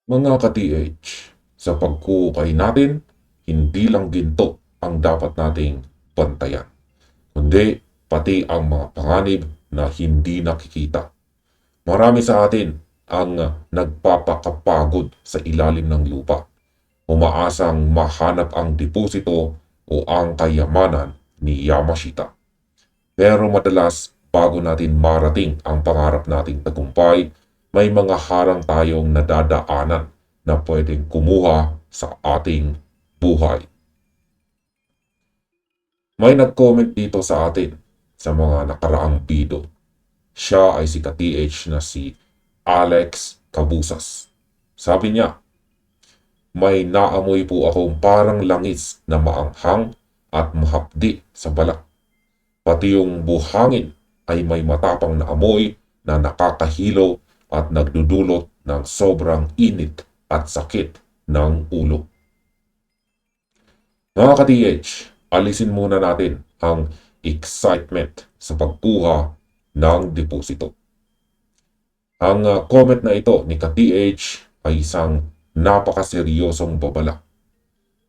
Mga ka-TH, sa pagkukay natin, hindi lang ginto ang dapat nating bantayan, kundi pati ang mga panganib na hindi nakikita. Marami sa atin ang nagpapakapagod sa ilalim ng lupa, umaasang mahanap ang deposito o ang kayamanan ni Yamashita. Pero madalas, bago natin marating ang pangarap nating tagumpay, may mga harang tayong nadadaanan na pwedeng kumuha sa ating buhay. May nag-comment dito sa atin sa mga nakaraang video. Siya ay si ka-TH na si Alex Cabusas. Sabi niya, may naamoy po akong parang langis na maanghang at mahapdi sa balat. Pati yung buhangin ay may matapang na amoy na nakakahilo at nagdudulot ng sobrang init at sakit ng ulo. Mga ka-TH, alisin muna natin ang excitement sa pagkuha ng deposito. Ang comment na ito ni ka-TH ay isang napakaseryosong babala.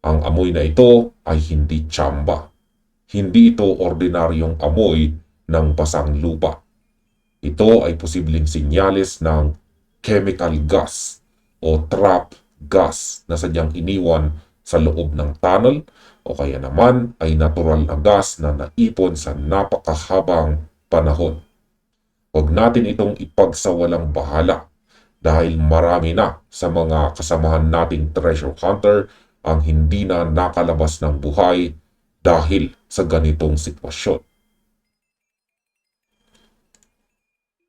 Ang amoy na ito ay hindi tsamba. Hindi ito ordinaryong amoy ng basang lupa. Ito ay posibleng senyales ng chemical gas o trap gas na sadyang iniwan sa loob ng tunnel o kaya naman ay natural na gas na naipon sa napakahabang panahon. Huwag natin itong ipagsawalang bahala dahil marami na sa mga kasamahan nating treasure hunter ang hindi na nakalabas ng buhay dahil sa ganitong sitwasyon.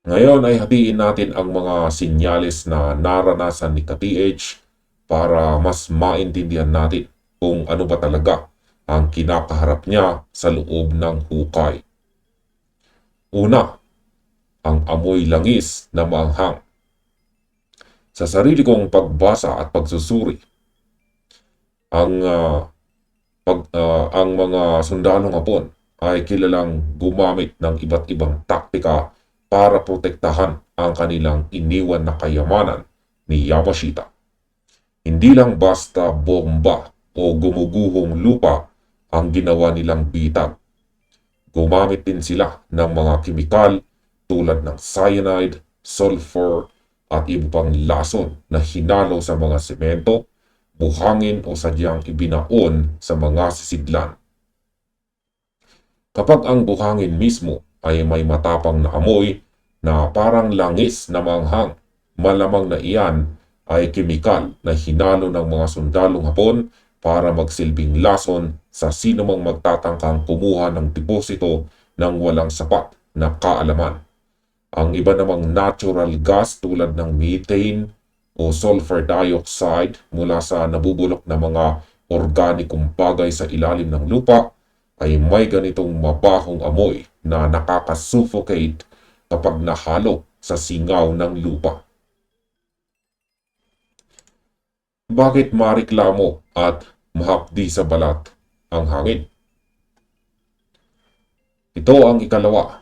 Ngayon ay hatiin natin ang mga senyales na naranasan ni ka-TH para mas maintindihan natin kung ano ba talaga ang kinakaharap niya sa loob ng hukay. Una, ang amoy langis na maanghang. Sa sarili kong pagbasa at pagsusuri, ang mga sundalong Hapon ay kilalang gumamit ng iba't ibang taktika para protektahan ang kanilang iniwan na kayamanan ni Yamashita. Hindi lang basta bomba o gumuguhong lupa ang ginawa nilang bitag. Gumamit din sila ng mga kimikal tulad ng cyanide, sulfur at iba pang lason na hinalo sa mga semento, buhangin o sadyang ibinaon sa mga sisidlan. Kapag ang buhangin mismo ay may matapang na amoy na parang langis na manghang, malamang na iyan ay kemikal na hinalo ng mga sundalong Hapon para magsilbing lason sa sinumang magtatangkang kumuha ng deposito ng walang sapat na kaalaman. Ang iba namang natural gas tulad ng methane o sulfur dioxide mula sa nabubulok na mga organikong bagay sa ilalim ng lupa ay may ganitong mabahong amoy na nakakasuffocate kapag nahalo sa singaw ng lupa. Bakit mareklamo at mahapdi sa balat ang hangin? Ito ang ikalawa,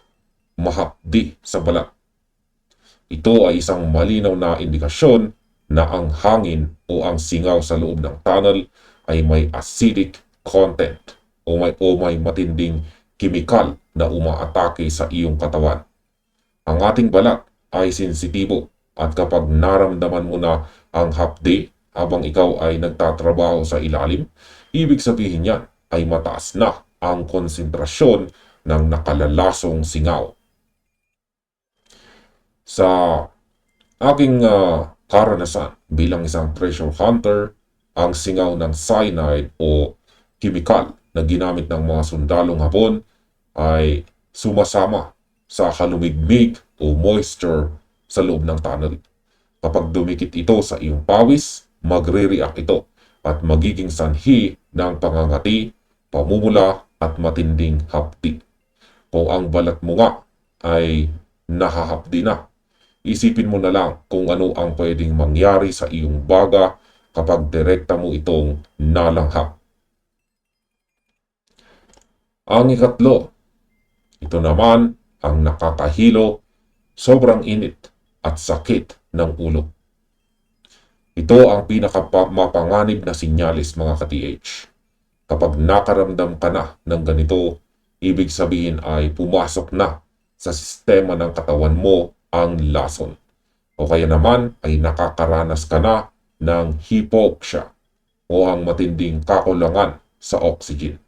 mahapdi sa balat. Ito ay isang malinaw na indikasyon na ang hangin o ang singaw sa loob ng tunnel ay may acidic content o may matinding kimikal na umaatake sa iyong katawan. Ang ating balat ay sensitibo at kapag naramdaman mo na ang hapdi habang ikaw ay nagtatrabaho sa ilalim, ibig sabihin yan ay mataas na ang konsentrasyon ng nakalalasong singaw. Sa aking karanasan bilang isang treasure hunter, ang singaw ng cyanide o kimikal na ginamit ng mga sundalong Hapon ay sumasama sa halumigmig o moisture sa loob ng tunnel. Kapag dumikit ito sa iyong pawis, magre-react ito at magiging sanhi ng pangangati, pamumula at matinding hapdi. Kung ang balat mo nga ay nahahapdi na, isipin mo na lang kung ano ang pwedeng mangyari sa iyong baga kapag direkta mo itong nalanghap. Ang ikatlo, ito naman ang nakakahilo, sobrang init at sakit ng ulo. Ito ang pinakamapanganib na sinyalis mga ka-TH. Kapag nakaramdam ka na ng ganito, ibig sabihin ay pumasok na sa sistema ng katawan mo ang lason. O kaya naman ay nakakaranas ka na ng hypoxia o ang matinding kakulangan sa oxygen.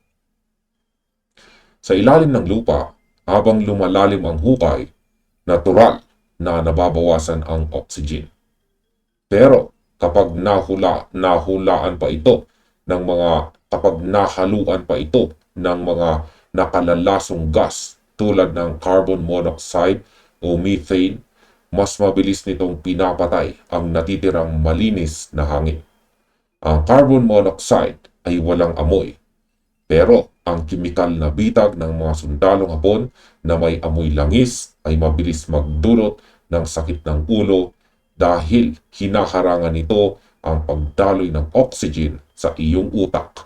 Sa ilalim ng lupa, habang lumalalim ang hukay, natural na nababawasan ang oxygen. Pero kapag nahaluan pa ito ng mga nakalalasong gas tulad ng carbon monoxide o methane, mas mabilis nitong pinapatay ang natitirang malinis na hangin. Ang carbon monoxide ay walang amoy, pero ang kimikal na bitag ng mga sundalong Hapon na may amoy langis ay mabilis magdulot ng sakit ng ulo dahil hinaharangan nito ang pagdaloy ng oxygen sa iyong utak.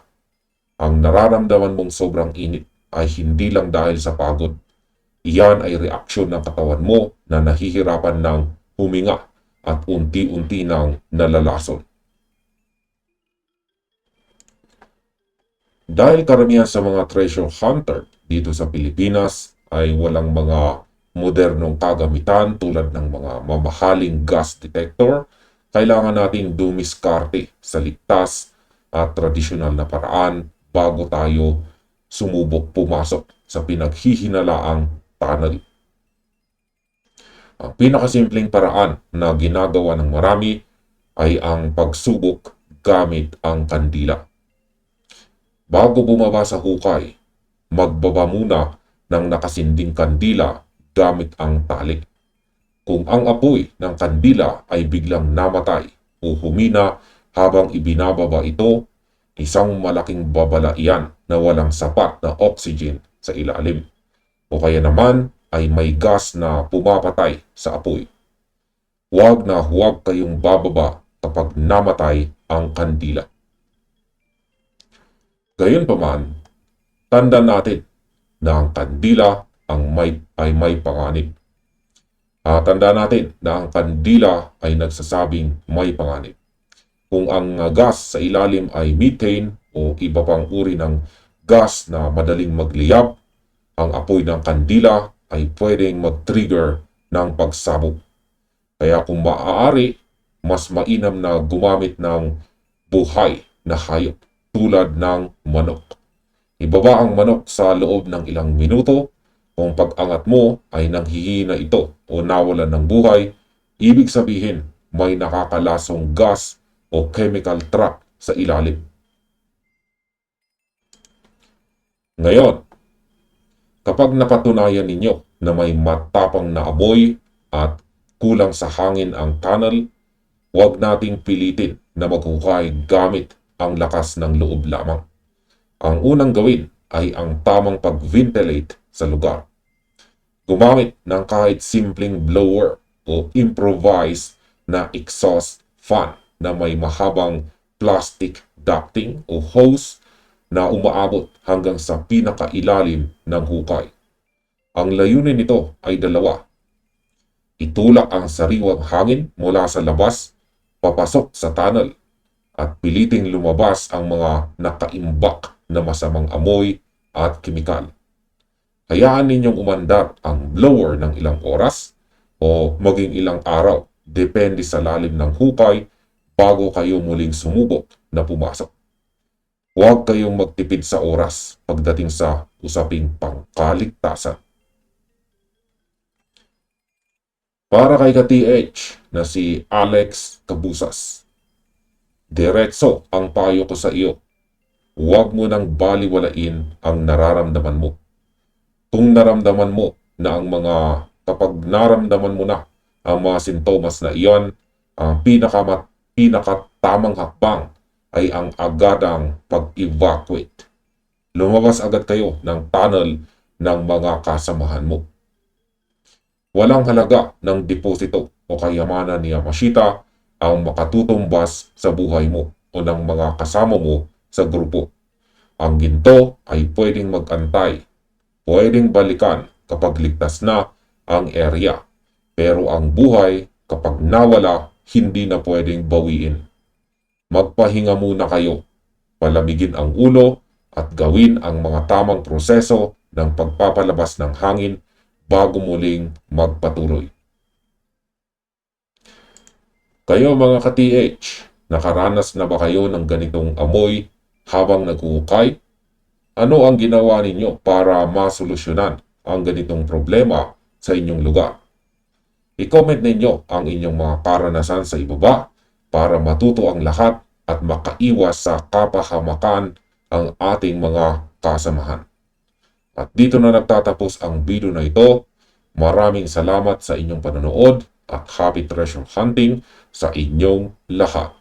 Ang nararamdaman mong sobrang init ay hindi lang dahil sa pagod. Iyan ay reaksyon ng katawan mo na nahihirapan ng huminga at unti-unti nang nalalason. Dahil karamihan sa mga treasure hunter dito sa Pilipinas ay walang mga modernong kagamitan tulad ng mga mamahaling gas detector, kailangan nating dumiskarte sa ligtas at tradisyonal na paraan bago tayo sumubok pumasok sa pinaghihinalaang tunnel. Ang pinakasimpleng paraan na ginagawa ng marami ay ang pagsubok gamit ang kandila. Bago bumaba sa hukay, magbaba muna ng nakasinding kandila gamit ang tali. Kung ang apoy ng kandila ay biglang namatay o humina habang ibinababa ito, isang malaking babala iyan na walang sapat na oxygen sa ilalim. O kaya naman ay may gas na pumapatay sa apoy. Huwag na huwag kayong bababa kapag namatay ang kandila. Gayunpaman, tandaan natin na ang kandila ay may panganib. Tandaan natin na ang kandila ay nagsasabing may panganib. Kung ang gas sa ilalim ay methane o iba pang uri ng gas na madaling magliyab, ang apoy ng kandila ay pwedeng mag-trigger ng pagsabog. Kaya kung maaari, mas mainam na gumamit ng buhay na hayop tulad ng manok. Ibaba ang manok sa loob ng ilang minuto. Kung pag-angat mo ay nanghihina ito o nawalan ng buhay, ibig sabihin may nakakalasong gas o chemical trap sa ilalim. Ngayon, kapag napatunayan ninyo na may matapang na amoy at kulang sa hangin ang tunnel, huwag nating pilitin na maghukay gamit ang lakas ng loob lamang. Ang unang gawin ay ang tamang pag-ventilate sa lugar. Gumamit ng kahit simpleng blower o improvised na exhaust fan na may mahabang plastic ducting o hose na umaabot hanggang sa pinakailalim ng hukay. Ang layunin nito ay dalawa. Itulak ang sariwang hangin mula sa labas papasok sa tunnel at piliting lumabas ang mga nakaimbak na masamang amoy at kemikal. Hayaan ninyong umandar ang blower ng ilang oras o maging ilang araw, depende sa lalim ng hukay bago kayo muling sumubok na pumasok. Huwag kayong magtipid sa oras pagdating sa usaping pangkaligtasan. Para kay ka-TH na si Alex Cabusas, diretso ang payo ko sa iyo. Huwag mo nang baliwalain ang nararamdaman mo. Kung naramdaman mo na kapag naramdaman mo na ang mga sintomas na iyon, ang pinakatamang hakbang ay ang agadang pag-evacuate. Lumabas agad kayo ng tunnel ng mga kasamahan mo. Walang halaga ng deposito o kayamanan ni Yamashita ang makatutumbas sa buhay mo o ng mga kasama mo sa grupo. Ang ginto ay pwedeng mag-antay, pwedeng balikan kapag ligtas na ang area, pero ang buhay kapag nawala, hindi na pwedeng bawiin. magpahinga muna kayo, palamigin ang ulo at gawin ang mga tamang proseso ng pagpapalabas ng hangin bago muling magpatuloy. Kayo mga ka-TH, nakaranas na ba kayo ng ganitong amoy habang naghuhukay? Ano ang ginawa ninyo para masolusyonan ang ganitong problema sa inyong lugar? I-comment ninyo ang inyong mga karanasan sa ibaba para matuto ang lahat at makaiwas sa kapahamakan ang ating mga kasamahan. At dito na nagtatapos ang video na ito. Maraming salamat sa inyong panonood at happy treasure hunting sa inyong lahat.